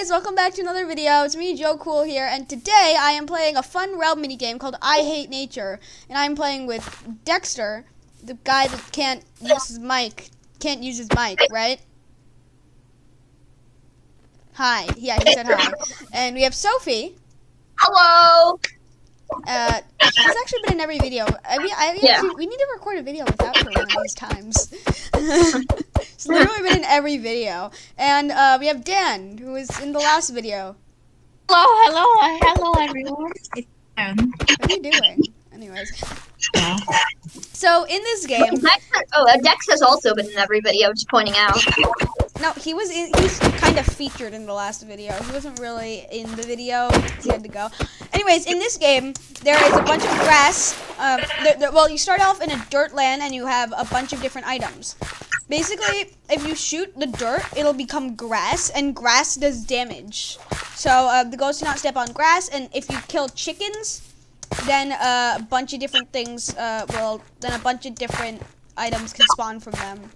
guys, welcome back to another video. It's me, Joe Cool here, and today I am playing a fun realm mini game called I Hate Nature, and I'm playing with Dexter, the guy that can't use his mic, right? Hi. Yeah, he said hi. And we have Sophie. Hello. She's actually been in every video. We need to record a video without her one of these times. She's literally been in every video. And we have Dan, who was in the last video. Hello, everyone. What are you doing? Anyways. So, in this game... Dex has also been in every video, just pointing out. No, he's kind of featured in the last video. He wasn't really in the video. He had to go. Anyways, in this game, there is a bunch of grass. Well, you start off in a dirt land, and you have a bunch of different items. Basically, if you shoot the dirt, it'll become grass, and grass does damage. So, the goal is to not step on grass, and if you kill chickens, then a bunch of different things then a bunch of different items can spawn from them.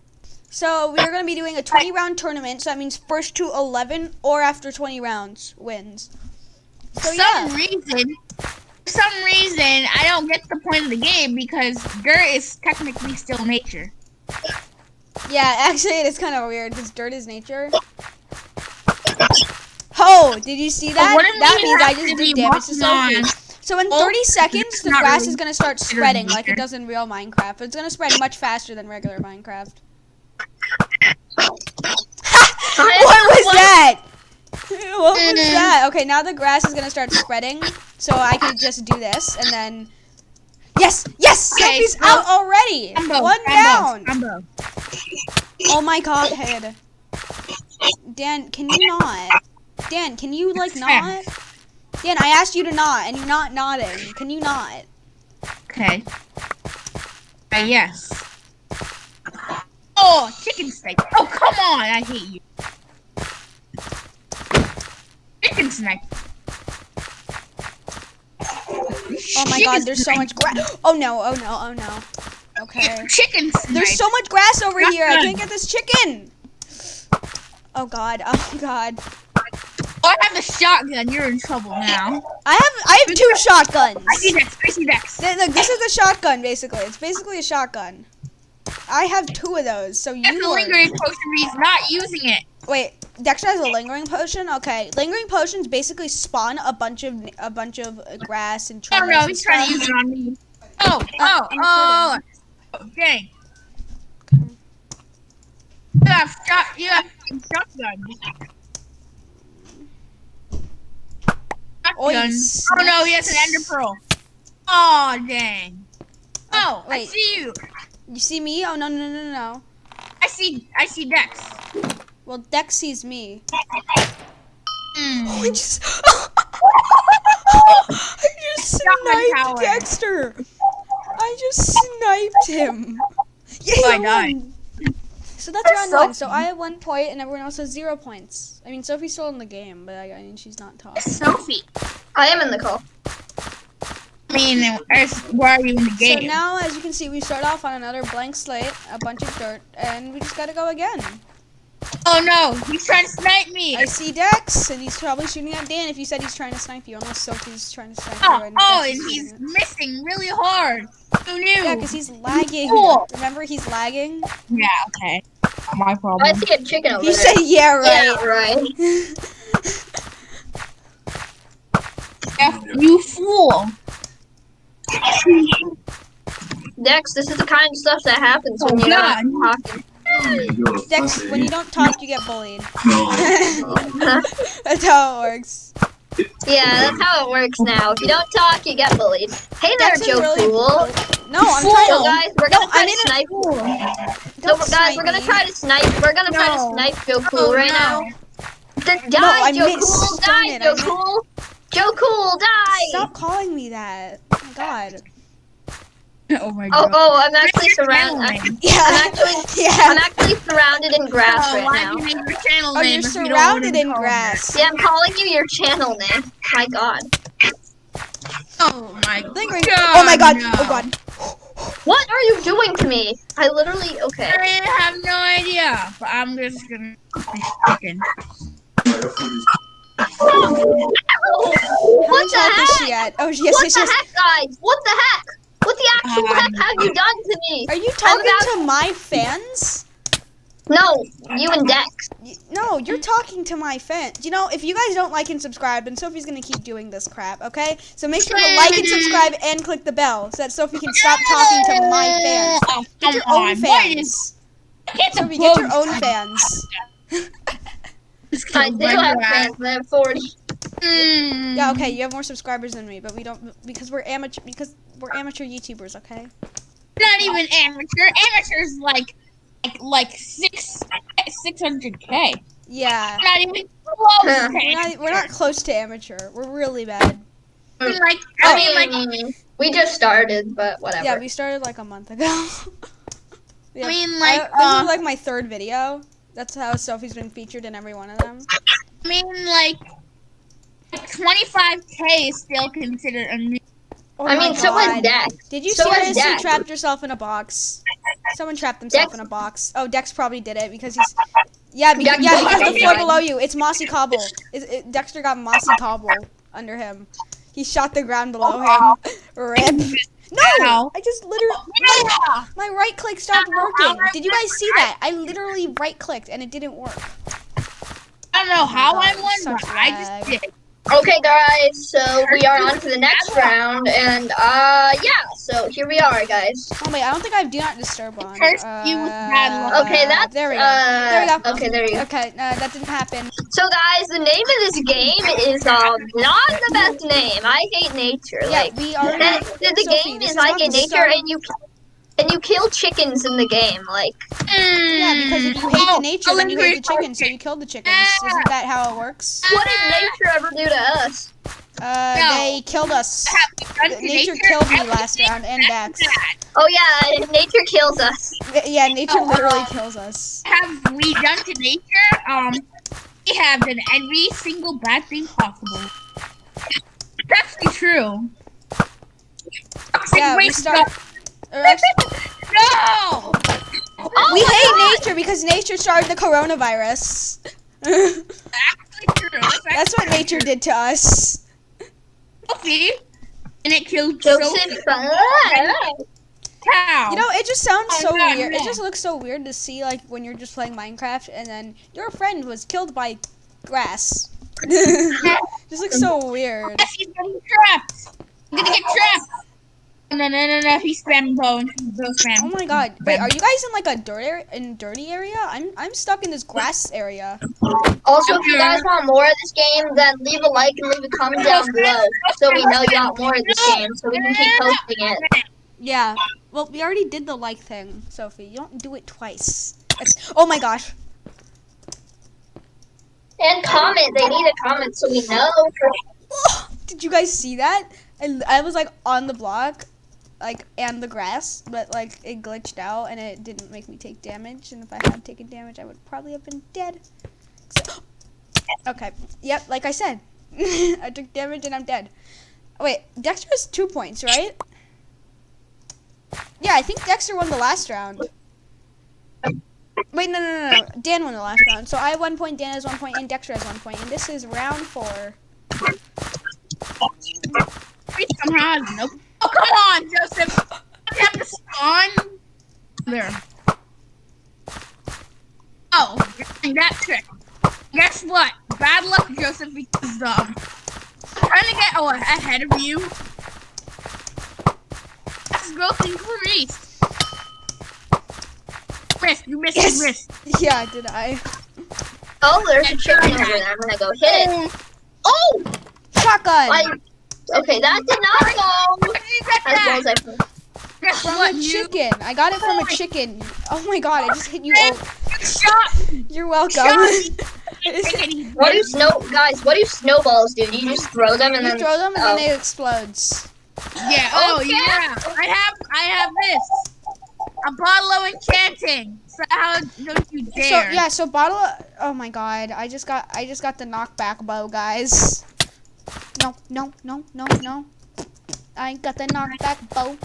So we are going to be doing a 20-round tournament, so that means first to 11 or after 20 rounds wins. So For some reason, I don't get the point of the game because dirt is technically still nature. Yeah, actually it is kind of weird because dirt is nature. Oh, did you see that? That means I just did damage to Sophie. So in 30 seconds, the grass is going to start spreading like it does in real Minecraft. It's going to spread much faster than regular Minecraft. What was that? What was that? Okay, now the grass is gonna start spreading, so I can just do this, and then... Yes! Yes! Okay, Sophie's out already! One down! Oh my god, head. Dan, can you not? Dan, can you, like, not? Dan, I asked you to not, and you're not nodding. Can you not? Okay. Yes. Oh, chicken steak. Oh, come on. I hate you. Chicken steak. Oh my god, there's so much grass. Oh no, oh no, oh no. Okay. Chicken steak. There's so much grass over here. I can't get this chicken. Oh god, oh god. Oh, I have a shotgun. You're in trouble now. I have two shotguns. I see Dex. Look, this is a shotgun, basically. It's basically a shotgun. I have two of those, so That's a lingering potion, he's not using it. Wait, Dexter has a lingering potion? Okay, lingering potions basically spawn a bunch of grass and trees. Oh no, he's trying to use it on me. Oh, dang. You have shotgun. Oh no, he has an ender pearl. Oh dang. Oh, wait. I see you. You see me? Oh no. I see Dex. Well, Dex sees me. Mm. I just sniped Dexter. I just sniped him. Yeah, I died. So that's round one. So I have 1 point, and everyone else has 0 points. I mean, Sophie's still in the game, but I mean, she's not talking. Sophie. I am in the call. I mean, why are you in the game? So now, as you can see, we start off on another blank slate, a bunch of dirt, and we just gotta go again. Oh no, he's trying to snipe me. I see Dex, and he's probably shooting at Dan if you said he's trying to snipe you, unless Sophie's trying to snipe you. And he's missing really hard. Who knew? Yeah, because he's lagging. Cool. Remember, he's lagging? Yeah, okay. My problem. I see a chicken over there. You said, yeah, right. Yeah, right. Yeah, you fool. Dex, this is the kind of stuff that happens when you're not talking. Dex, when you don't talk, you get bullied. That's how it works. Yeah, that's how it works now. If you don't talk, you get bullied. Hey there, Dex is Joe really Cool. No, I'm trying So to... guys, we're gonna try to snipe. So guys, we're gonna try to snipe. We're gonna try to snipe Joe Cool right now. Die, Joe Cool! Die, Joe Cool! Joe Cool, die! Stop calling me that. Oh my god. Oh my god. Oh, I'm actually surrounded. I'm actually surrounded in grass right now. Why do you name your channel Oh, name you're if you don't surrounded want to in grass. Yeah, I'm calling you your channel name. My god. Oh my god. Oh my god. No. Oh god. What are you doing to me? I literally, okay. I have no idea, but I'm just gonna chicken. she at? Oh, yes, What yes, the yes. heck, guys? What the heck? What the actual heck have you done to me? Are you talking to my fans? No, you and Dex. No, you're talking to my fans. You know, if you guys don't like and subscribe, then Sophie's gonna keep doing this crap, okay? So make sure to like and subscribe and click the bell so that Sophie can stop talking to my fans. Get your own fans. Sophie, get your own fans. I do have fans. I have 40. Yeah, okay, you have more subscribers than me, but we don't because we're amateur YouTubers, okay? Not even amateur. Amateur's like 600K. Yeah. Not even close. We're not close to amateur. We're really bad. We just started, but whatever. Yeah, we started like a month ago. Yeah, I mean, this is like my third video. That's how Sophie's been featured in every one of them. I mean, like 25K is still considered a new. Oh I mean, so is Dex. Did you So is seriously Dex. trapped yourself in a box? Someone trapped themselves in a box. Oh, Dex probably did it because he's. Yeah, because the floor below you, it's mossy cobble. Dexter got mossy cobble under him. He shot the ground below him. Rip. No! I just literally. My right click stopped working. Did you guys see that? I literally right clicked and it didn't work. I don't know how I won, Such but I lag. just did. Okay, guys, so we are on to the next round, and yeah, so here we are, guys. Oh wait, I don't think I have Do Not Disturb on. First, you bad luck. Okay, that's there we go. There we go. Okay, there you go. Okay, that didn't happen. So, guys, the name of this game is not the best name. I hate nature. Yeah, Like we are. the Sophie, game this is not I hate the nature, start- and you kill chickens in the game. Like Yeah, because if you hate the nature, then you hate the chickens, so you kill the chickens. Isn't that how it works? what did nature ever do to us? They killed us. Nature killed me last round and Dax. Oh yeah, nature kills us. Yeah, nature literally kills us. Have we done to nature? We have done every single bad thing possible. That's actually true. Yeah, we start. No! We hate nature because nature started the coronavirus. Actually true. That's what nature did to us. Sophie, and it killed Joseph. Cow. You know, it just sounds so God, weird. no. It just looks so weird to see, like, when you're just playing Minecraft and then your friend was killed by grass. Just looks so weird. Yes, he's getting trapped. I'm gonna get trapped. No, he's spamming bow and bow spam. Oh my god. Wait, are you guys in, like, a dirty area? I'm stuck in this grass area. Also, if you guys want more of this game, then leave a like and leave a comment down below, so we know you want more of this game, so we can keep posting it. Yeah. Well, we already did the like thing, Sophie. You don't do it twice. Oh my gosh. And comment. They need a comment so we know. Did you guys see that? I was, like, on the block. Like, and the grass, but, like, it glitched out, and it didn't make me take damage, and if I had taken damage, I would probably have been dead. So, okay, yep, like I said, I took damage, and I'm dead. Oh, wait, Dexter has 2 points, right? Yeah, I think Dexter won the last round. Wait, no, Dan won the last round, so I have 1 point, Dan has 1 point, and Dexter has 1 point, and this is round 4. Nope. Oh, come on, Joseph. You have to spawn. There. Oh, you're doing that trick. Guess what? Bad luck, Joseph, because trying to get ahead of you. Let's go increase. Missed. You missed. Yes. You missed. Yeah, did I? Oh, there's a chicken over there. I'm gonna go hit it. Oh! Shotgun! Okay, that did not go You got as well that. as I thought. Guess From what? a chicken. I got it from a chicken. Oh my god, I just hit you. Shot. You're welcome. What do snowballs do? You just throw them and You then throw them and then it explodes. Yeah. Oh Okay. yeah. I have this. A bottle of enchanting. So how don't you dare? So bottle of, oh my god, I just got the knockback bow, guys. No. I got the knockback bow.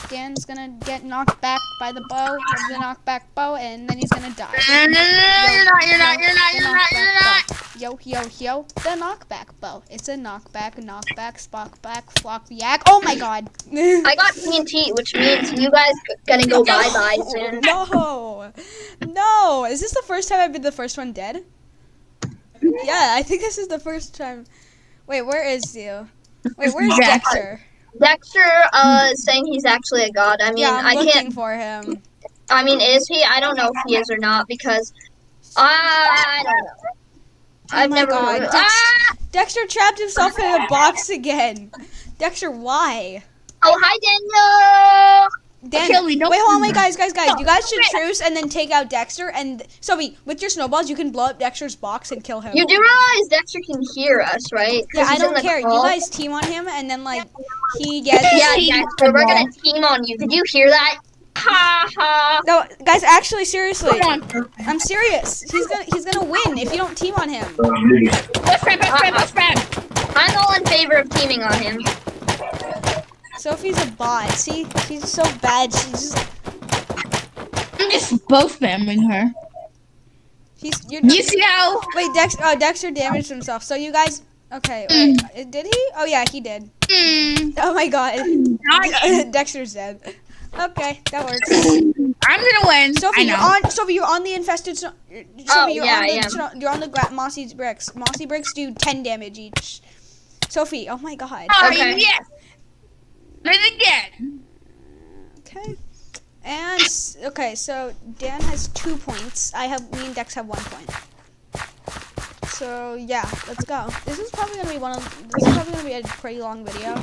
Dan's gonna get knocked back by the bow, the knockback bow, and then he's gonna die. No, you're not. Yo, yo, yo, the knockback bow. It's a knockback, spock back, flock yak. Oh my god. I got TNT, which means you guys gonna go bye-bye soon. No. No. Is this the first time I've been the first one dead? Yeah, I think this is the first time. Wait, where is you? Wait, where's Dexter? Dexter is saying he's actually a god. I mean, Yeah, I'm I looking can't. for him. I mean, is he? I don't know if he is or not because I don't know. I've my never. god. Dexter trapped himself in a box again. Dexter, why? Oh, hi, Daniel. Wait, hold on, wait, guys. You guys should truce and then take out Dexter. And Sophie, with your snowballs, you can blow up Dexter's box and kill him. You do realize Dexter can hear us, right? Yeah, I don't care. You guys team on him, and then like he gets. Yeah, Dexter, we're gonna team on you. Did you hear that? Ha ha. No, guys, actually, seriously, I'm serious. He's gonna win if you don't team on him. Best friend. I'm all in favor of teaming on him. Sophie's a bot. See, she's so bad. She's just. I'm just both spamming her. You see how? Wait, Dexter damaged himself. So you guys, okay? Wait, did he? Oh yeah, he did. Oh my god, Dexter's dead. Okay, that works. I'm gonna win. Sophie, you're on the infested. Sophie, you're on the mossy bricks. Mossy bricks do 10 damage each. Sophie, oh my god. Okay. Yes. Do it again. Okay. And okay, so Dan has 2 points. Me and Dex have 1 point. So yeah, let's go. This is probably gonna be a pretty long video.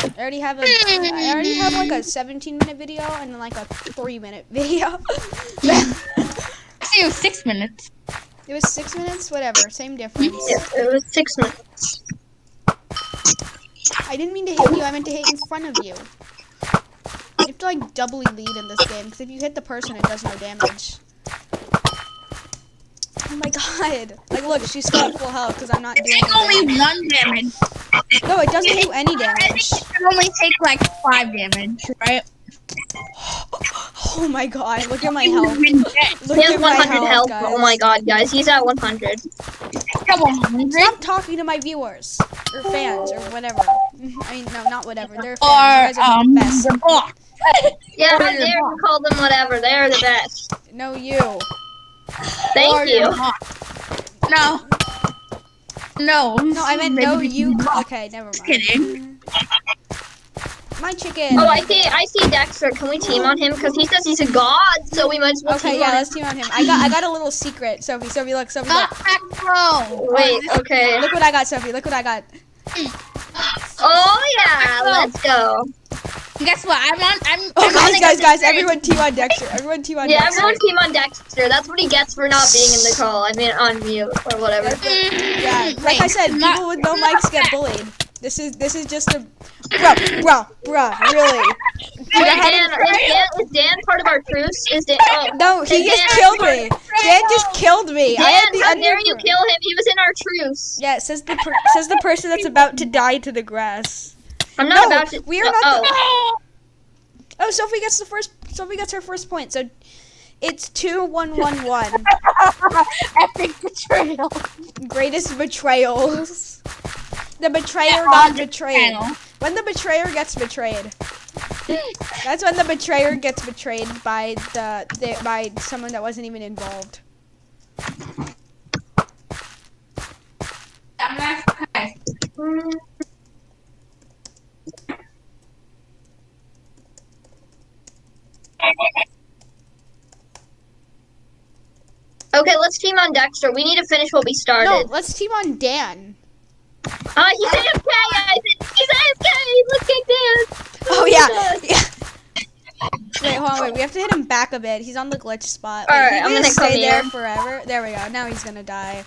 I already have like a 17-minute video and then like a 3-minute video. It was 6 minutes. It was 6 minutes? Whatever, same difference. Yeah, it was 6 minutes. I didn't mean to hit you, I meant to hit in front of you. You have to like doubly lead in this game, because if you hit the person, it does no damage. Oh my god. Like, look, she's got full health because I'm not doing It's only 1 damage. No, it doesn't do any damage. It can only take like 5 damage, right? Oh my god, look at my health. He has 100 health. Guys. Oh my god, guys, he's at 100. Stop talking to my viewers or fans or whatever. I mean, no, not whatever. They're fans. You guys are the best. Yeah, how dare you call them whatever? They're the best. No, you. Thank you. No. No. No, I meant no, you. Okay, never mind. Just kidding. My chicken. Oh, I see Dexter. Can we team on him? Because he says he's a god, so we might as well team on him. Okay, yeah, let's team on him. I got a little secret. Sophie, look. Sophie, look. Wait, okay. Look what I got, Sophie. Look what I got. Oh, yeah, let's go. Guess what? Guys, everyone team on Dexter. Everyone team on Dexter. Yeah, everyone team on Dexter. That's what he gets for not being in the call. I mean, on mute or whatever. Yeah, like I said, people with no mics get bullied. This is just a bruh, really. Is Dan part of our truce? No, he just killed me. Dan just killed me. How dare you kill him? He was in our truce. Yeah, it says the person that's about to die to the grass. I'm not about to. We are not. Oh, Sophie gets her first point. So it's 2-1-1-1. Epic betrayal. Greatest betrayals. The betrayer got betrayed. When the betrayer gets betrayed. That's when the betrayer gets betrayed by by someone that wasn't even involved. Okay, let's team on Dexter. We need to finish what we started. No, let's team on Dan. He's AFK, He's AFK! Let's get Dan! Oh, yeah. Wait, hold on, we have to hit him back a bit. He's on the glitch spot. Alright, I'm gonna stay there forever. There we go. Now he's gonna die.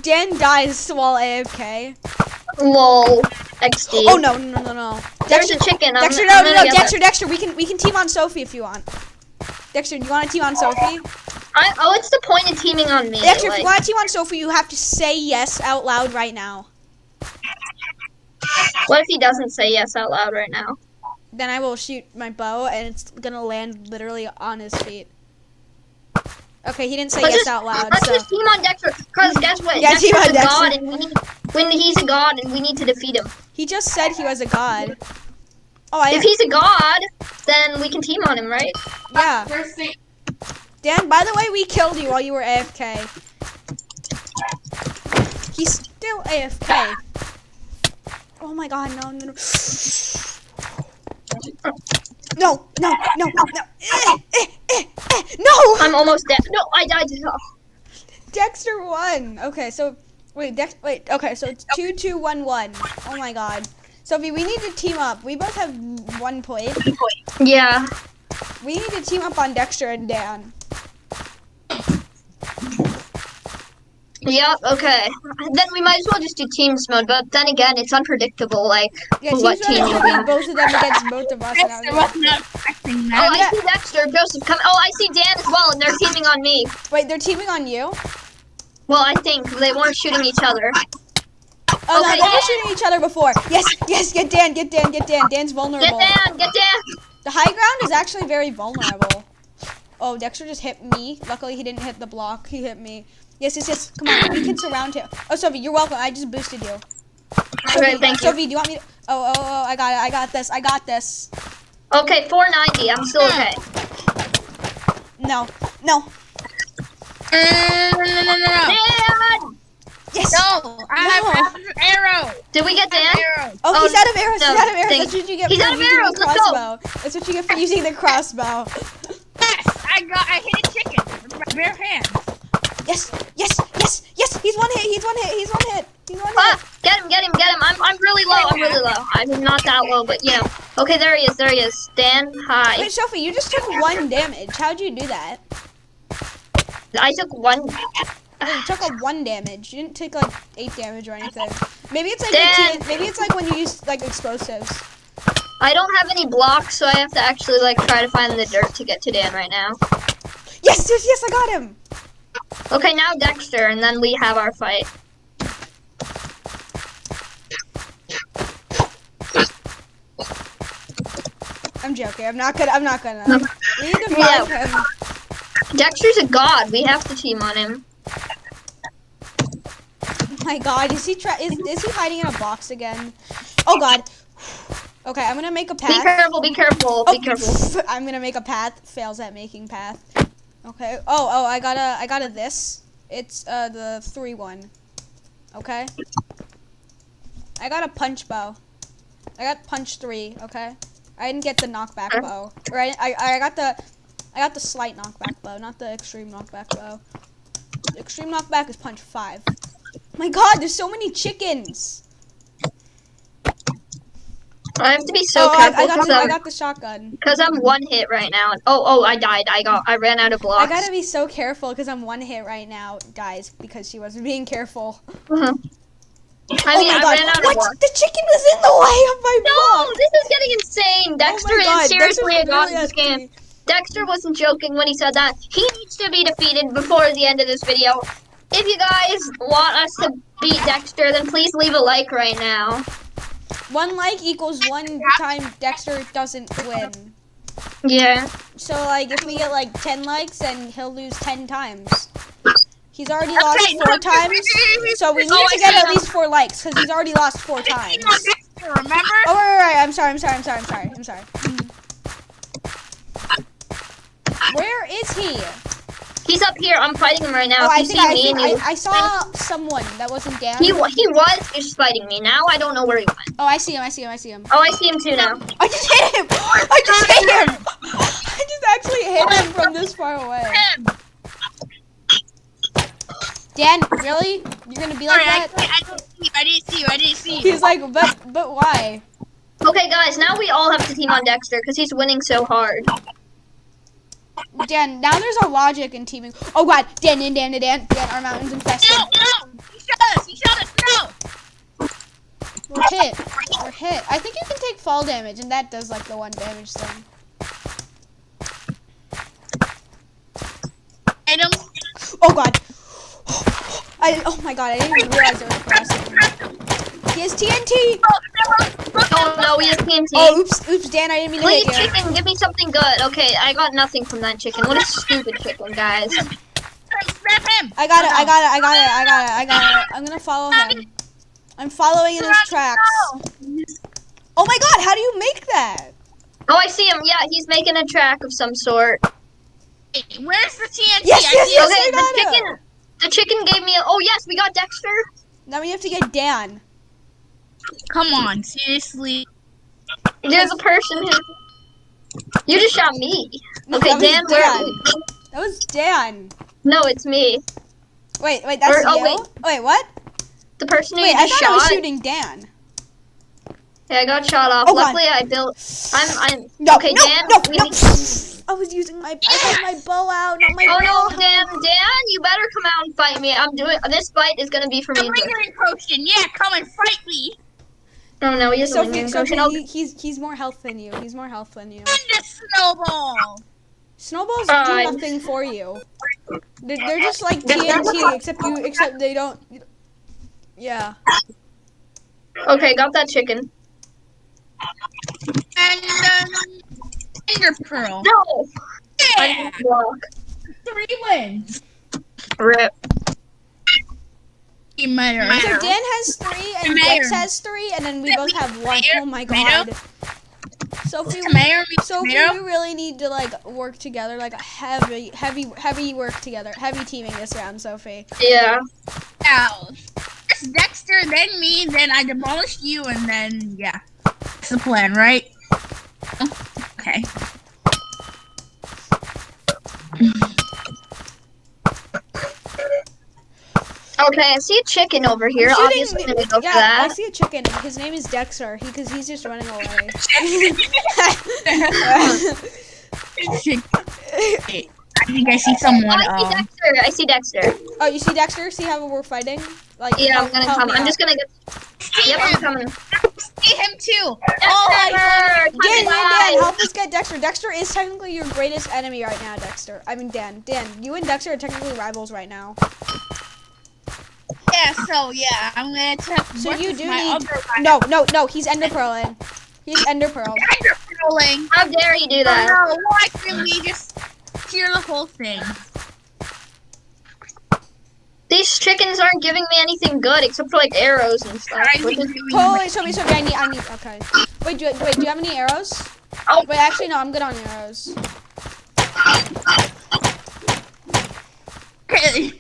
Dan dies while AFK. Lol. XD. Oh, no. There's a chicken. Dexter, Dexter, we can team on Sophie if you want. Dexter, do you want to team on Sophie? What's the point of teaming on me? Dexter, if you want to team on Sophie, you have to say yes out loud right now. What if he doesn't say yes out loud right now? Then I will shoot my bow, and it's gonna land literally on his feet. Okay, he didn't say yes out loud. Let's So. just team on Dexter. Cause guess what? Yeah, team on Dexter's a Dexter. god, and he's a god, and we need to defeat him. He just said he was a god. Oh, If he's a god, then we can team on him, right? Yeah. Dan, by the way, we killed you while you were AFK. He's still AFK. Oh my god, no. No. No. I'm almost dead. No, I died. Oh. Dexter won. Okay, so okay, so it's 2-2-1-1. Oh my god. Sophie, we need to team up. We both have 1 point. Yeah. We need to team up on Dexter and Dan. Yep, okay. Then we might as well just do teams mode, but then again, it's unpredictable, like, Yeah, what team will be both of them against both of us. Dexter was not expecting Oh, that. I see Dexter, Joseph, come. Oh, I see Dan as well, and they're teaming on me. Wait, they're teaming on you? Well, I think they weren't shooting each other. Oh, Okay. no, they were shooting each other before. Yes, get Dan. Dan's vulnerable. Get Dan. The high ground is actually very vulnerable. Oh, Dexter just hit me. Luckily, he didn't hit the block. He hit me. Yes. Come on, we can surround him. Oh, Sophie, you're welcome. I just boosted you. Okay, thank you. Sophie, do you want me to... Oh, I got it. I got this. Okay, 490. I'm still okay. No. No. Dan! Yes. No, I have an arrow. Did we get Dan? Oh, he's out of arrows. no, He's out of arrows. thank- That's what you get He's for out of using arrows, the let's go. crossbow. That's what you get for using the crossbow. Yes, I hit a chicken with my bare hands. Yes. He's one hit. Ah, get him. I'm really low. I'm not that low, but you know. Okay, there he is. Dan, hi. Wait, Sophie, you just took 1 damage. How'd you do that? I took 1. You took 1 damage. You didn't take like 8 damage or anything. Maybe it's like Dan. maybe it's like when you use like explosives. I don't have any blocks, so I have to actually like try to find the dirt to get to Dan right now. Yes, I got him. Okay, now Dexter, and then we have our fight. I'm joking. I'm not gonna. We need to find him. Dexter's a god. We have to team on him. Oh my god, is he hiding in a box again? Oh god. Okay, I'm gonna make a path. Be careful. I'm gonna make a path. Fails at making path. Okay. Oh, I got a this. It's the 3-1. Okay. I got a punch bow. I got punch 3. Okay. I didn't get the knockback bow. Or I got the slight knockback bow, not the extreme knockback bow. The extreme knockback is punch 5. My god, there's so many chickens. I have to be so careful. I got the shotgun. Because I'm 1 hit right now. Oh, I died. I ran out of blocks. I gotta be so careful because I'm 1 hit right now, guys, because she wasn't being careful. I ran out of blocks. The chicken was in the way of my block. No, this is getting insane. Dexter is seriously a god in this game. Dexter wasn't joking when he said that. He needs to be defeated before the end of this video. If you guys want us to beat Dexter, then please leave a like right now. 1 like equals 1 time Dexter doesn't win. Yeah. So, like, if we get, like, 10 likes, then he'll lose 10 times. He's already lost 4 times, so we need to get at least 4 likes, because he's already lost 4 times. Remember? Oh, right, I'm sorry. Where is he? He's up here. I'm fighting him right now. Oh, If you see me, I saw someone that wasn't down. he was just fighting me. Now I don't know where he went. Oh, I see him. Oh, I see him too now. I just hit him! I just actually hit him from this far away. Dan, really? You're gonna be like that? I didn't see you. He's like, but why? Okay, guys, now we all have to team on Dexter because he's winning so hard. Dan, now there's a logic in teaming. Oh god, Dan, our mountain's infested. No! He shot us, no! We're hit. I think you can take fall damage, and that does like the 1 damage thing. Oh god. Oh my god, I didn't even realize there was a crossing. He has TNT! Oh no, we have TNT. Oh, oops, Dan, I didn't mean to hit Please, you. chicken, give me something good. Okay, I got nothing from that chicken. What a stupid chicken, guys. Spam him. I got it. I got it. I got it. I got it. I got it. I'm gonna follow him. I'm following in his tracks. Oh my god! How do you make that? Oh, I see him. Yeah, he's making a track of some sort. Hey, where's the TNT? Yes, I yes, see yes. it. Okay, the chicken gave me a, oh yes, we got Dexter. Now we have to get Dan. Come on, seriously. There's a person who, you just shot me. No, Okay, that was Dan, where are you? That was Dan. No, it's me. Wait, that's Or- oh, you? wait. Wait, what? The person who Wait, you I just thought I was shot. shooting Dan. Yeah, I got shot off. Oh, God. Luckily, I built. I'm. No, Okay, no, Dan. no, we no. need- I was using my. I had my bow out, not my Oh bow. no, Dan, you better come out and fight me. I'm doing. This fight is gonna be for me. A lingering potion. Yeah, come and fight me. Oh no, he is a Sophie, lingering Sophie, potion. he's more health than you. He's more health than you. And the snowball. Snowballs do Fine. nothing for you. They're just like TNT, except they don't. Yeah. Okay, got that chicken. And Ender Pearl. No. I Yeah. didn't block. 3 wins. Rip. You matter. So Dan has 3 and Dex has 3, and then we both have 1. Oh my god. Sophie, Sophie, we really need to like work together, like a heavy work together, heavy teaming this round, Sophie. Yeah. Now, first Dexter, then me, then I demolished you, and then yeah, that's the plan, right? Okay. Okay, I see a chicken over here. Obviously, I'm gonna go for Yeah, that. I see a chicken. His name is Dexter. Because he's just running away. I think I see someone. I see Dexter. Oh, you see Dexter? See how we're fighting? Like, Yeah, I'm gonna help come. me I'm out. just gonna get. Yep, I'm coming. See him too. Dexter! Dan, help us get Dexter. Dexter is technically your greatest enemy right now, Dexter. I mean, Dan, you and Dexter are technically rivals right now. Yeah, so yeah, I'm gonna check. So you do need. No, he's Ender Pearling. He's Ender Pearl. Ender Pearling. How dare you do that? No, why can we just hear the whole thing? These chickens aren't giving me anything good except for like arrows and stuff. Holy, Sophie, I need. Okay. Wait, do you have any arrows? Oh. Wait, actually, no, I'm good on arrows. Okay.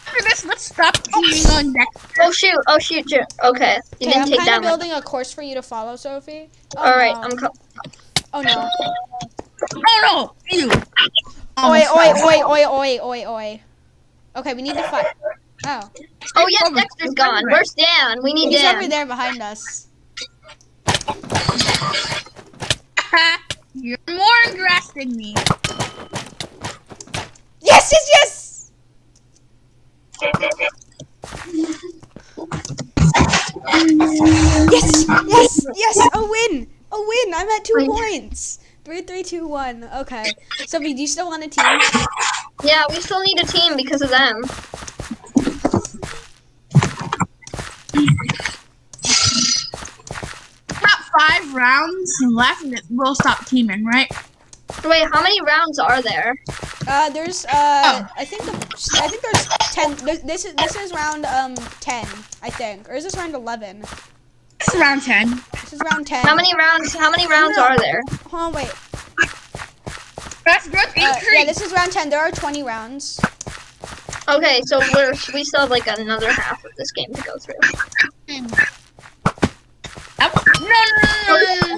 After this, let's stop teaming on Dexter. Oh shoot. Okay, you Okay, didn't I'm take kind that of one. building a course for you to follow, Sophie. Oh, Alright, no. Oh no. Oh no! Ew. Oi. Okay, we need to fight. Oh. Oh yes, Dexter's gone. Where's Dan? We need He's Dan. over there behind us. You're more aggressive than me. Yes! Yes! A win! I'm at 2 points. 3, 3, 2, 1. Okay. Sophie, do you still want a team? Yeah, we still need a team because of them. About 5 rounds left, and we'll stop teaming, right? Wait, how many rounds are there? There's I think there's 10. This is round 10, I think, or is this round 11? It's round 10. This is round 10. How many rounds are there? Oh wait. That's good. Yeah, this is round 10. There are 20 rounds. Okay, so we still have like another half of this game to go through. No.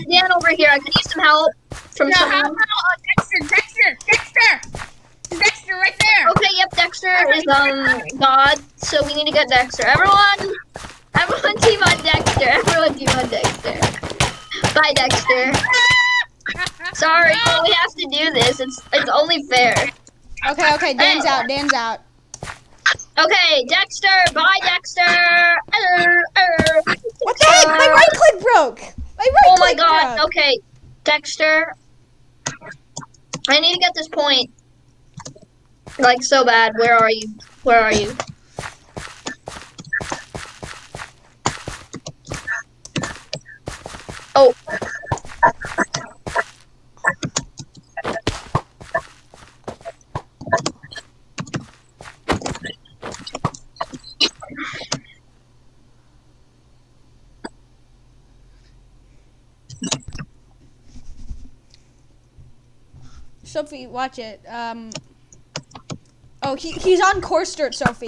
Dan over here, I could use some help from No, how someone. about Dexter right there. Okay, yep, Dexter is God, so we need to get Dexter. Everyone team on Dexter. Everyone team on Dexter. Bye, Dexter. Sorry, but we have to do this. It's only fair. Okay, Dan's out. Okay, Dexter. Bye, Dexter. What the heck? My right click broke. Oh my god. Okay, Dexter. I need to get this point. Like so bad. Where are you? Oh. Sophie, watch it. Oh, he's on coarse dirt, Sophie.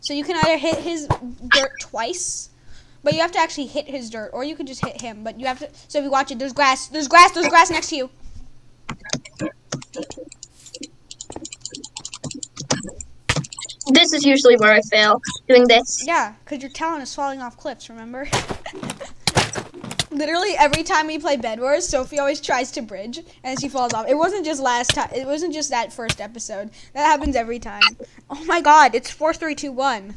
So you can either hit his dirt twice, but you have to actually hit his dirt, or you could just hit him. But you have to. Sophie, watch it. There's grass. There's grass next to you. This is usually where I fail, doing this. Yeah, because your talent is falling off cliffs, remember? Literally every time we play Bed Wars, Sophie always tries to bridge, and she falls off. It wasn't just last time. It wasn't just that first episode. That happens every time. Oh my god, it's 4, 3, 2, 1.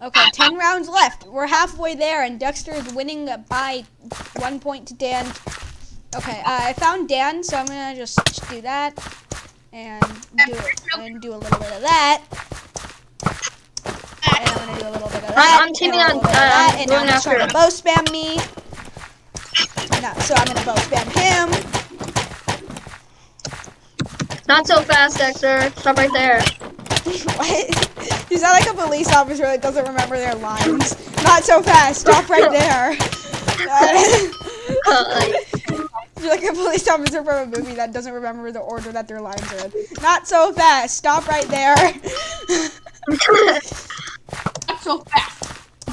Okay, 10 rounds left. We're halfway there, and Dexter is winning by 1 point to Dan. Okay, I found Dan, so I'm gonna just do that, and do a little bit of that. And I'm gonna do a little bit of that. I'm teaming on. And now he's trying to bow spam me. No, so I'm gonna bow spam him. Not so fast, Dexter. Stop right there. What? You sound like a police officer that doesn't remember their lines. Not so fast. Stop right there. You're like a police officer from a movie that doesn't remember the order that their lines are in. Not so fast. Stop right there. Not so fast.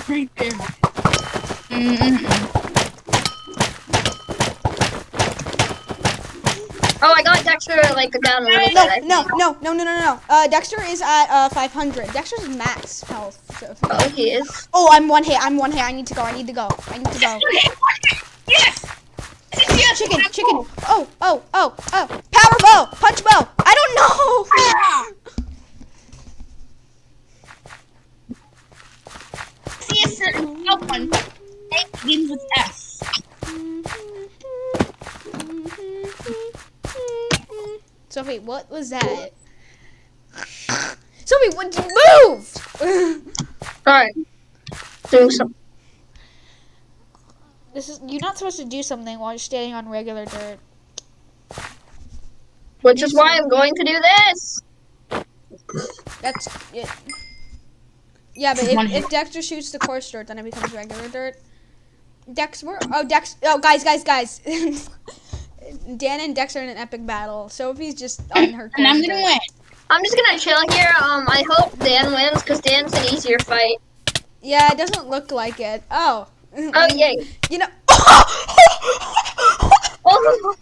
Right there. Oh, I got Dexter like down a little bit. No. Dexter is at 500. Dexter's max health. So Oh, he is. Oh, I'm one hit. I need to go. Yes. Chicken. Oh. Power bow. Punch bow. I don't know. See a certain one. It begins with S. Sophie, what was that? Sophie, what? Move! Alright. Doing something. You're not supposed to do something while you're standing on regular dirt. Which is why I'm going to do this. That's it. Yeah, but if Dexter shoots the coarse dirt, then it becomes regular dirt. Dex, guys. Dan and Dex are in an epic battle. Sophie's just on her. And I'm gonna win. I'm just gonna chill here. I hope Dan wins because Dan's an easier fight. Yeah, it doesn't look like it. Oh. Oh yay! You know. Oh.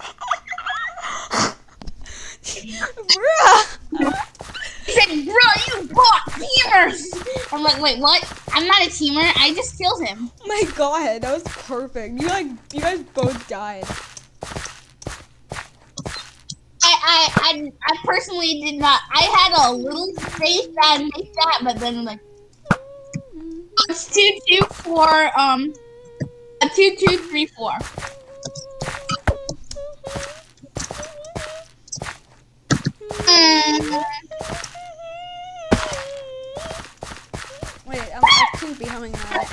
Bruh. He said, "Bro, you bought teamers." I'm like, wait, what? I'm not a teamer. I just killed him. Oh my god, that was perfect. You guys both died. I personally did not. I had a little faith that I'd make that, but then like it's 2, 2, 4. 2, 2, 3, 4. Wait, I couldn't be humming that.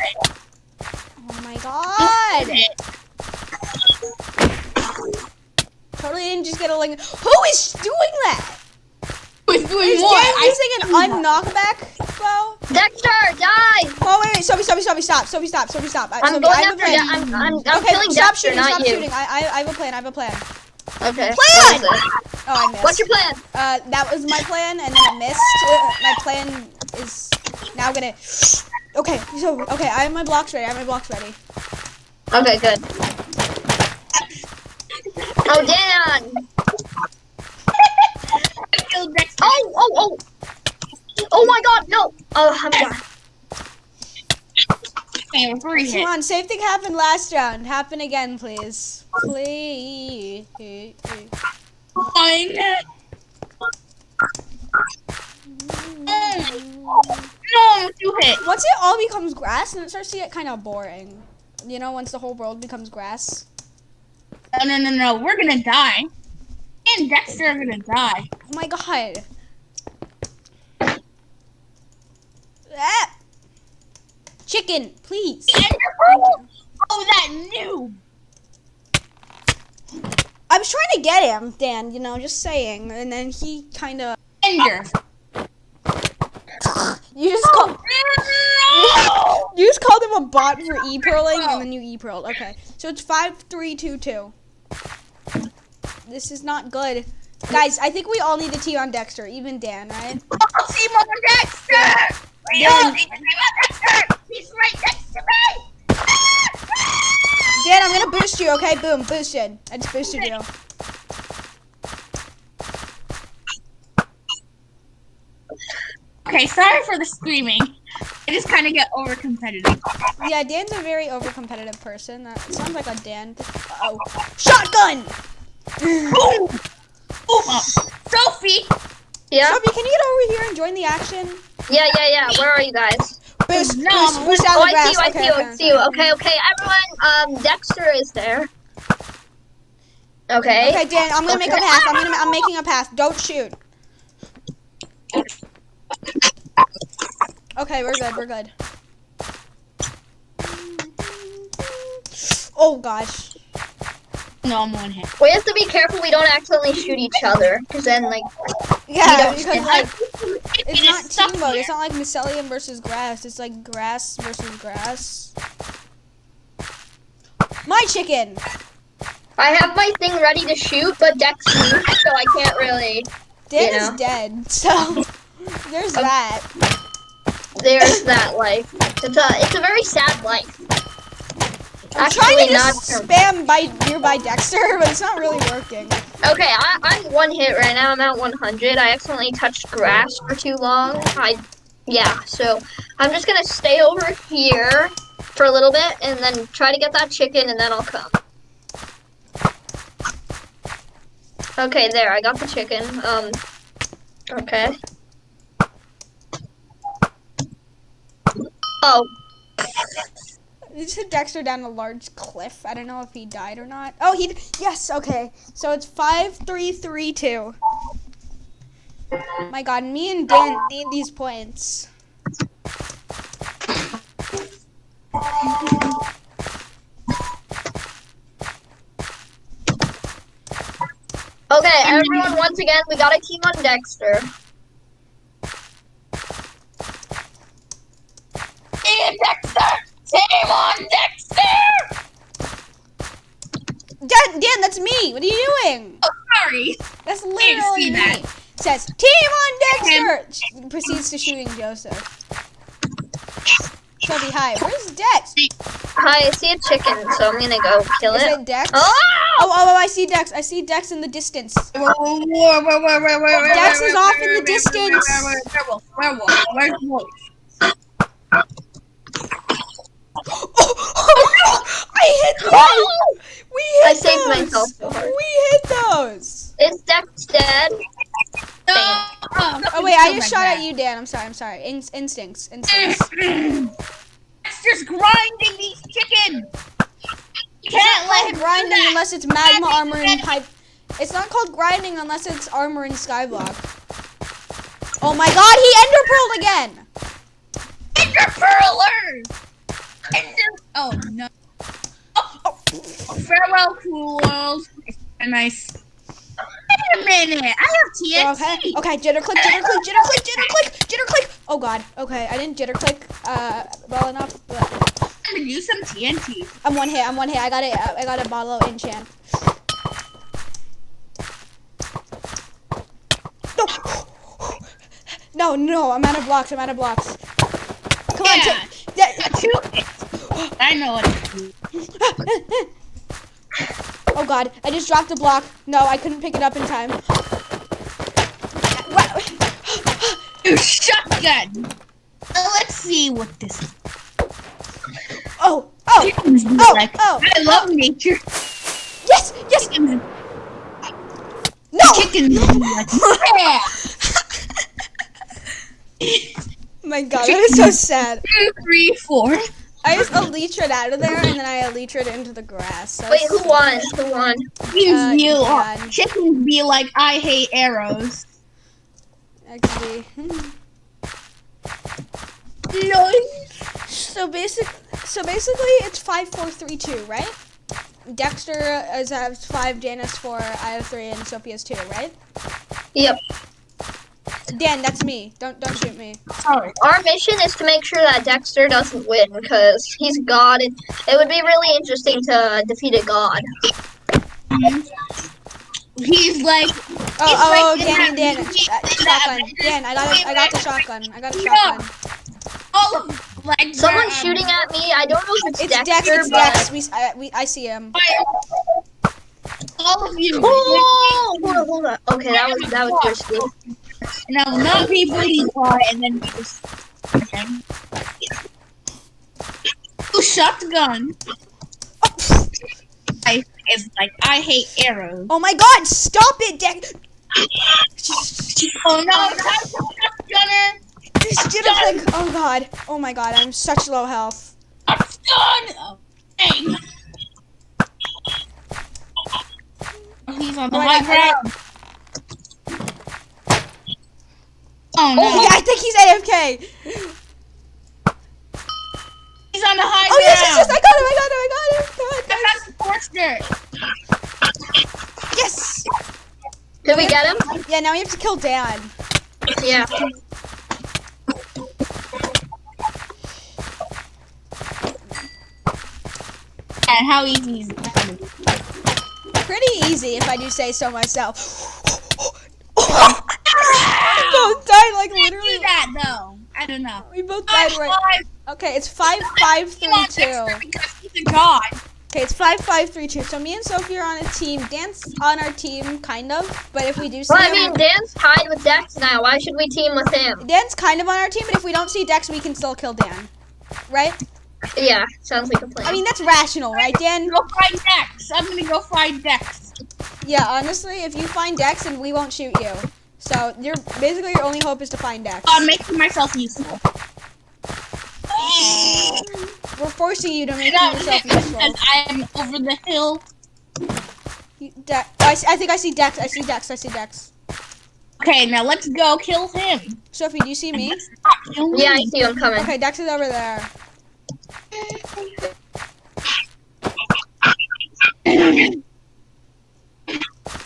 Oh my god! Totally didn't just get a link. Who is doing that? Who's doing Is what? Dan using an unknockback bow? Dexter, die! Oh wait, Sophie, stop. Sophie, stop. I'm Sophie, going I have a after. plan. I'm Okay, killing stop Dexter, shooting, not stop you. shooting. I have a plan. Okay. Plan! What is it? Oh, I missed. What's your plan? That was my plan, and then it missed. My plan is now gonna. Okay, I have my blocks ready. Okay, good. Oh, Dan! I killed Dexter. Oh! Oh my God, no! Oh, I'm done. Okay, we're free hit. Come on, same thing happened last round. Happen again, please. Please. Fine. No, 2 hit. Once it all becomes grass, then it starts to get kind of boring. You know, once the whole world becomes grass. No. We're gonna die. Me and Dexter are gonna die. Oh my god. Ah. Chicken, please. Oh, that noob. I was trying to get him, Dan, just saying. And then he kind of... Ender. You just called called him a bot for e-pearling, and then you e-pearled. Okay, so it's 5-3-2-2. This is not good. Guys, I think we all need to team on Dexter, even Dan, right? Team on Dexter! We all need to team on Dexter! He's right next to me! Dan, I'm gonna boost you, okay? Boom, boosted. I just boosted you. Okay, sorry for the screaming. I just kind of get over competitive. Yeah, Dan's a very over-competitive person. That sounds like a Dan. Uh-oh. Shotgun! Boom! Boom! Sophie! Yeah? Sophie, can you get over here and join the action? Yeah. Where are you guys? Boost, No, boost out Oh, of the grass. I see you. Okay, everyone. Dexter is there. Okay. Okay, Dan, I'm gonna make a pass. I'm making a pass. Don't shoot. Okay, we're good. Oh gosh. No, I'm one hit. We have to be careful we don't accidentally shoot each other, because then, like, Yeah, We because like it's not stuck team mode. here. It's not like mycelium versus grass. It's like grass versus grass. My chicken. I have my thing ready to shoot, but Dex moved, so I can't really. Dan You is know. dead, so there's that. There's that life. It's a very sad life. I'm trying to just spam by nearby Dexter, but it's not really working. Okay, I'm one hit right now. I'm at 100. I accidentally touched grass for too long. So I'm just gonna stay over here for a little bit and then try to get that chicken, and then I'll come. Okay, there. I got the chicken. Okay. Oh, You just hit Dexter down a large cliff. I don't know if he died or not. Oh, yes, okay. So it's 5-3-3-2. My god, me and Dan need these points. okay, everyone. Once again, we got a team on Dexter. Team Dexter! Team on Dexter! Dan, that's me. What are you doing? Oh, sorry. That's literally see me. that. Says team on Dexter. Proceeds to shooting Joseph. Sophie, hi. Where's Dex? Hi, I see a chicken, so I'm gonna go kill Is it. it Dex? Oh! Oh, I see Dex. I see Dex in the distance. Dex is off in the distance. Where's Wolf? I hit those. We hit I saved those. myself so hard. We hit those. Is Dex dead? No. Oh wait, I just shot at you, Dan. I'm sorry. Instincts. Dexter's grinding these chickens. You can't let him do grinding that. unless it's magma armor and hype. It's not called grinding unless it's armor and skyblock. Oh my god, he ender pearled again. Ender pearlers. Oh no. Oh, farewell, cool world. Nice. Wait a minute. I have TNT. Okay, jitter click. Oh god. Okay, I didn't jitter click well enough, but I'm gonna use some TNT. I'm one hit. I got a bottle of enchant. No, I'm out of blocks. Come on, Two hits. I know what to do. Oh god, I just dropped a block. No, I couldn't pick it up in time. You shotgun. Let's see what this is. Oh. Chickens be like, I love nature. Yes. Chickens. No. Chickens be like, yeah. My god, that is so sad. 2, 3, 4. I just elytred out of there and then I elytred into the grass. So Wait, who won? Chickens be like, I hate arrows. Actually. No. So basically it's 5-4-3-2, right? Dexter has 5, Dan has 4, I have 3, and Sophie has 2, right? Yep. Dan, that's me. Don't shoot me. Sorry. Our mission is to make sure that Dexter doesn't win because he's God. And it would be really interesting to defeat a God. He's like. Oh, like Dan, shotgun. Dan, I got the shotgun. I got a shotgun. All of like. Someone's shooting at me. I don't know if it's Dexter, It's Dex. I see him. All of you. Oh, hold on. Okay, that was risky. No, not be bleeding and then just. Okay. Ooh, shotgun. I hate arrows. Oh my God! Stop it, Dex. Oh no! Shotgunner. Oh God! Oh my God! I'm such low health. I'm stunned. Oh, dang. He's on the high ground. Oh no! Yeah, I think he's AFK. He's on the high ground. Oh yes! I got him! God, I got the Forster. yes! Did we get him? Yeah. Now we have to kill Dan. Yeah. And how easy is it? Pretty easy, if I do say so myself. We both died like literally. That though, I don't know. We both died right. Okay, it's 5-5-3-2. Because he's a god. Okay, it's 5-5-3-2. So me and Sophie are on a team. Dan's on our team, kind of. But if we do see Well, I him, mean, Dan's tied with Dex now. Why should we team with him? Dan's kind of on our team. But if we don't see Dex, we can still kill Dan, right? Yeah, sounds like a plan. I mean, that's rational, right, Dan? Go find Dex. I'm gonna go find Dex. Yeah, honestly, if you find Dex, then we won't shoot you. So your only hope is to find Dex. I'm making myself useful. We're forcing you to make yourself useful. Because I am over the hill. I think I see Dex. I see Dex. Okay, now let's go kill him. Sophie, do you see me? Yeah, I see him coming. Okay, Dex is over there.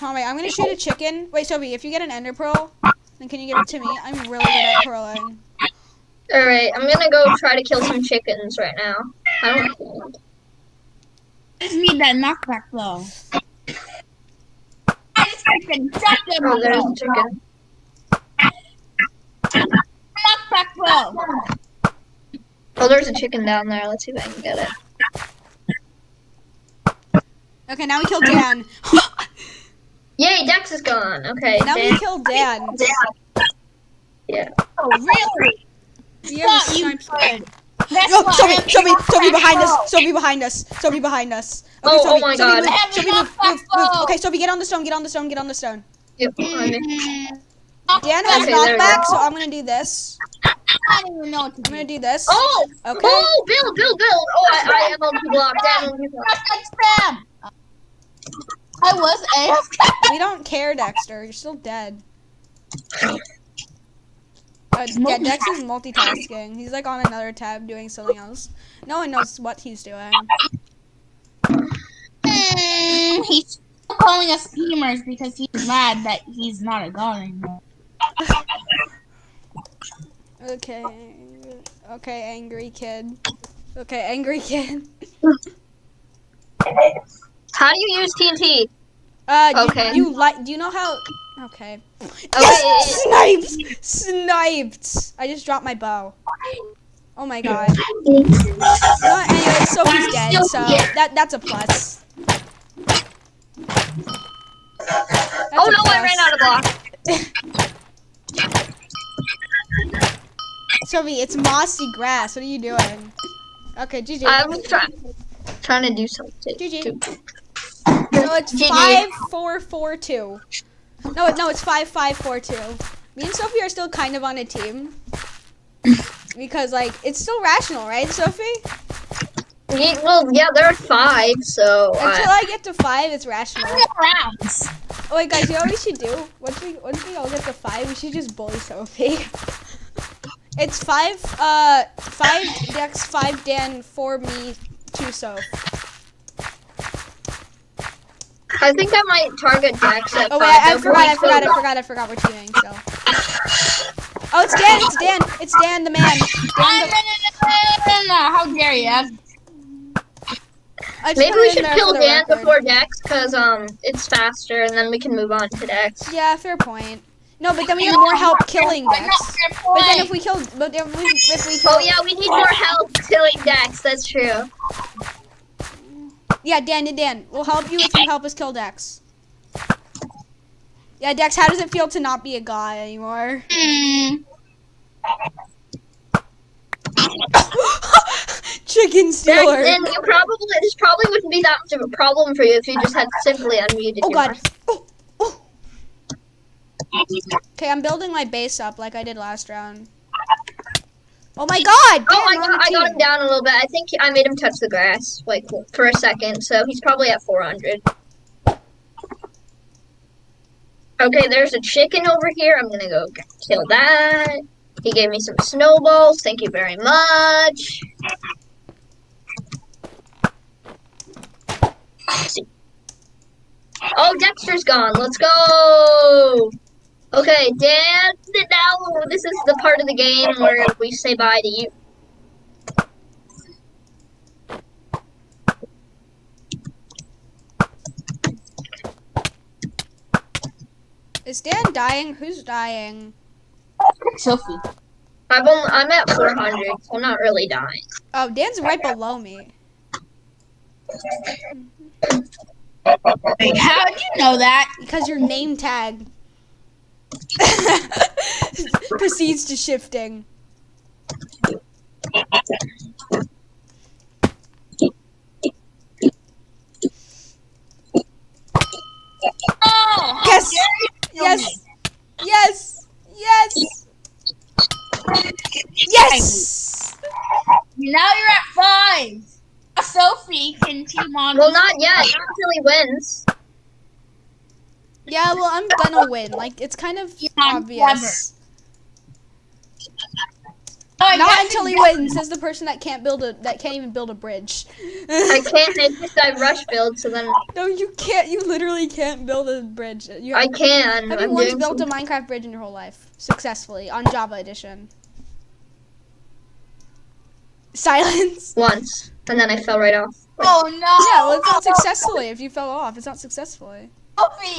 Oh wait, I'm gonna shoot a chicken. Wait, Sophie, if you get an ender pearl, then can you give it to me? I'm really good at pearling. Alright, I'm gonna go try to kill some chickens right now. I don't. I just need that knockback though. I just freaking shotgun. Oh, there's a chicken. Knockback though. Oh, there's a chicken down there. Let's see if I can get it. Okay, now we killed Dan. Yay, Dex is gone. Okay, Now we killed Dan. Yeah. Oh, really? We have a You sniper. That's No, why Sophie behind us. Oh. Sophie behind us. Sophie behind us. Oh, Sophie, oh my Sophie, God. Move. Sophie, move. Knockback. Okay, Sophie, get on the stone. Get on the stone. Get on the stone. Yep, I'm in. Dan has Okay, there we knockback, go. so I'm gonna do this. I don't even know what to I'm do. gonna do this. Oh! Okay. Oh, Bill! Oh, I am on the block. Dan on the block. That's spam. I was AFK. We don't care, Dexter. You're still dead. Yeah, Dex is multitasking. He's like on another tab doing something else. No one knows what he's doing. He's calling us schemers because he's mad that he's not a god anymore. Okay. Okay, angry kid. Okay, angry kid. How do you use TNT? Okay. Do you know how? Okay. Okay. Yes! Sniped! I just dropped my bow. Oh my god. No, anyway, Sophie's dead, so that's a plus. Oh no, I ran out of block. Sophie, it's mossy grass. What are you doing? Okay, GG. I'm trying to do something. GG. So it's 5-4-4-2. No, it's 5-5-4-2. Me and Sophie are still kind of on a team. Because, like, it's still rational, right, Sophie? Well, yeah, there are 5, so... Until I get to 5, it's rational. Rounds. Oh, wait, guys, you know what we should do? Once we all get to 5, we should just bully Sophie. It's 5 Dex, 5 Dan, 4 me, 2 Soph. I think I might target Dex at Oh, wait, 5. I forgot we're teaming, so. Oh, it's Dan. It's Dan. It's Dan, the man. Dan, No. How dare you? I just Maybe put we it in should there kill for the Dan record. before Dex, because it's faster, and then we can move on to Dex. Yeah, fair point. No, but then we have more help killing Dex. But then if we kill, Oh yeah, we need more help killing Dex. That's true. Yeah, Dan, we'll help you if you help us kill Dex. Yeah, Dex, how does it feel to not be a god anymore? Chicken Dex, stealer. and this probably wouldn't be that much of a problem for you if you just had simply unmuted Oh your god. mic. Oh. Okay, I'm building my base up like I did last round. Oh my god! Oh, Dan, we're on the I got team. him down a little bit. I think I made him touch the grass, like, for a second, so he's probably at 400. Okay, there's a chicken over here. I'm gonna go kill that. He gave me some snowballs. Thank you very much. Oh, Dexter's gone. Let's go. Okay, Dan, now this is the part of the game where we say bye to you. Is Dan dying? Who's dying? Sophie. I'm at 400, so I'm not really dying. Oh, Dan's right below me. Wait, how did you know that? Because your name tag proceeds to shifting. Oh, Yes! Yes! Yes! Yes! Yes! Now you're at 5. Sophie can team on. Well, not yet. Not until he wins. Yeah, well, I'm gonna win. Like, it's kind of obvious. Not until he wins, says the person that can't even build a bridge. I can't. It's just I rush build, so then. No, you can't. You literally can't build a bridge. I can. Have you once built a Minecraft bridge in your whole life successfully on Java Edition? Silence. Once, and then I fell right off. Oh no! Yeah, well, it's not successfully. If you fell off, it's not successfully. Sophie,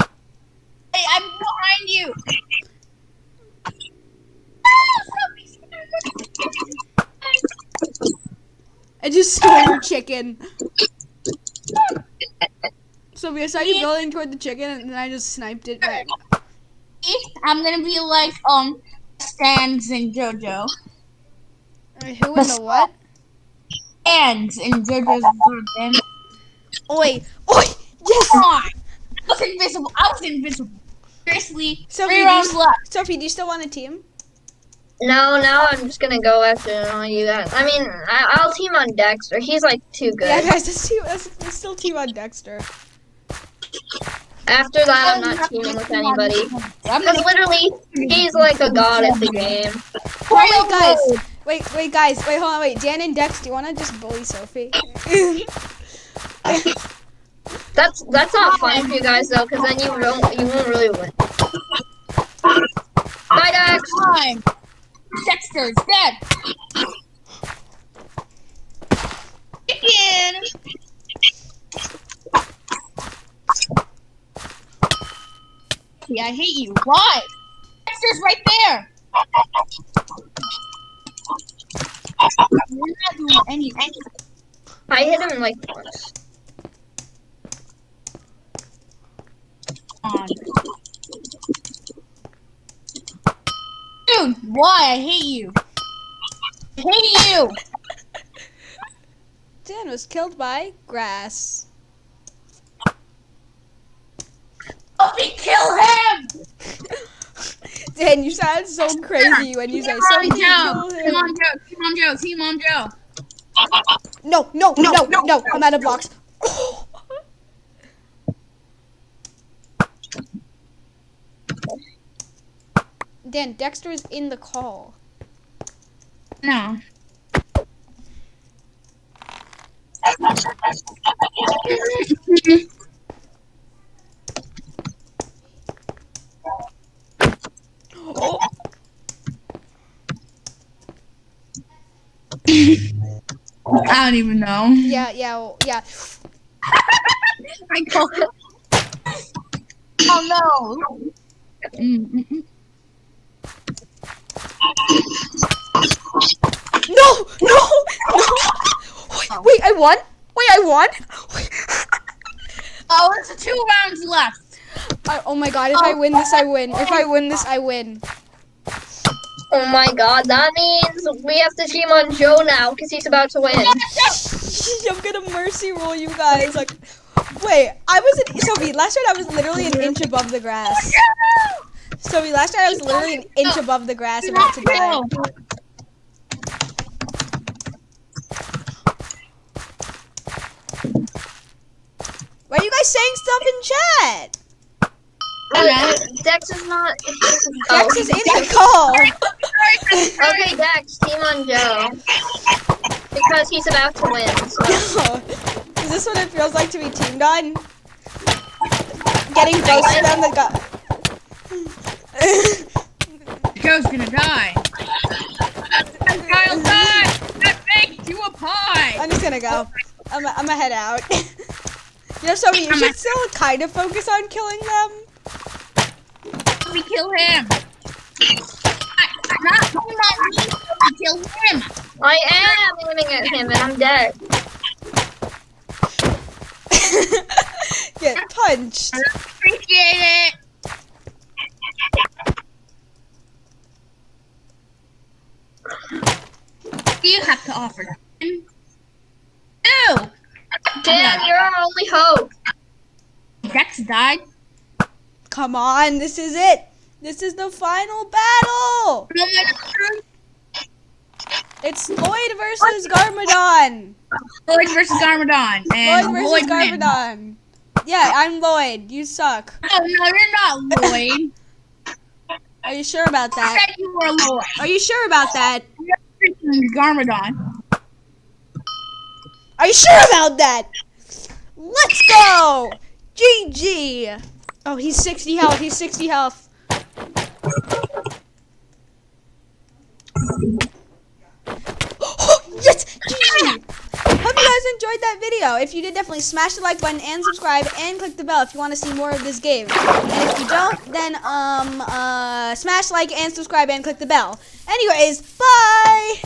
hey, I'm behind you. I just stole your chicken. So I saw you building toward the chicken, and then I just sniped it back. I'm gonna be like Stans and JoJo. Who in the what? Stans in JoJo's garden. Oi! Oi! Yes! Come on! I was invisible. Seriously, Sophie, 3 rounds left. Sophie, do you still want a team? No, now I'm just gonna go after all you guys. I mean, I'll team on Dexter. He's like too good. Yeah, guys, let's still team on Dexter. After that, I'm not teaming with anybody. Because literally, he's like a god at the game. Oh, wait, guys. Wait, hold on. Wait, Dan and Dex, do you want to just bully Sophie? That's not fun for you guys though, because then you won't really win. Bye, Dex. Time. Dexter's dead. Chicken. Yeah, I hate you. Why? Dexter's right there. You're not doing anything. I hit him like once. Dude, why? I hate you. I hate you. Dan was killed by grass. Sophie, kill him. Dan, you sound so crazy when you say Sophie, kill him. Team on Joe. Team on Joe. Team on Joe. No, I'm out of blocks. Dan, Dexter is in the call. No. Oh, I don't even know. Yeah. I called it. Oh no. No. Wait, I won. Oh, it's 2 rounds left. Oh my god, if I win this, I win. If I win this, I win. Oh my god, that means we have to team on Joe now because he's about to win. I'm gonna mercy roll you guys. Like, wait, Sophie, last night I was literally an inch above the grass. Sophie, last night I was literally an inch above the grass about to die. Why are you guys saying stuff in chat? Dex is not. Dex is in the call. Okay, Dex, team on Joe. Because he's about to win. So. Is this what it feels like to be teamed on? Getting roasted on the gut. Joe's gonna die. Kyle died. That makes you a pie. I'm just gonna go. I'm gonna head out. You know, Sophie, you should still kind of focus on killing them. Let me kill him. Not aiming at me, let me kill him. I am aiming at him and I'm dead. Get punched. I appreciate it. What do you have to offer? No. Dan, you're our only hope. Dex died. Come on, this is it. This is the final battle. It's Lloyd versus Garmadon. Lloyd versus Garmadon. And Lloyd versus Garmadon. Yeah, I'm Lloyd. You suck. Oh, no, you're not Lloyd. Are you sure about I that? said you were Lloyd. Are you sure about that? You're freaking Garmadon. Are you sure about that? Let's go! GG! Oh, he's 60 health. He's 60 health. Yes! GG! Hope you guys enjoyed that video. If you did, definitely smash the like button and subscribe and click the bell if you want to see more of this game. And if you don't, then smash like and subscribe and click the bell. Anyways, bye!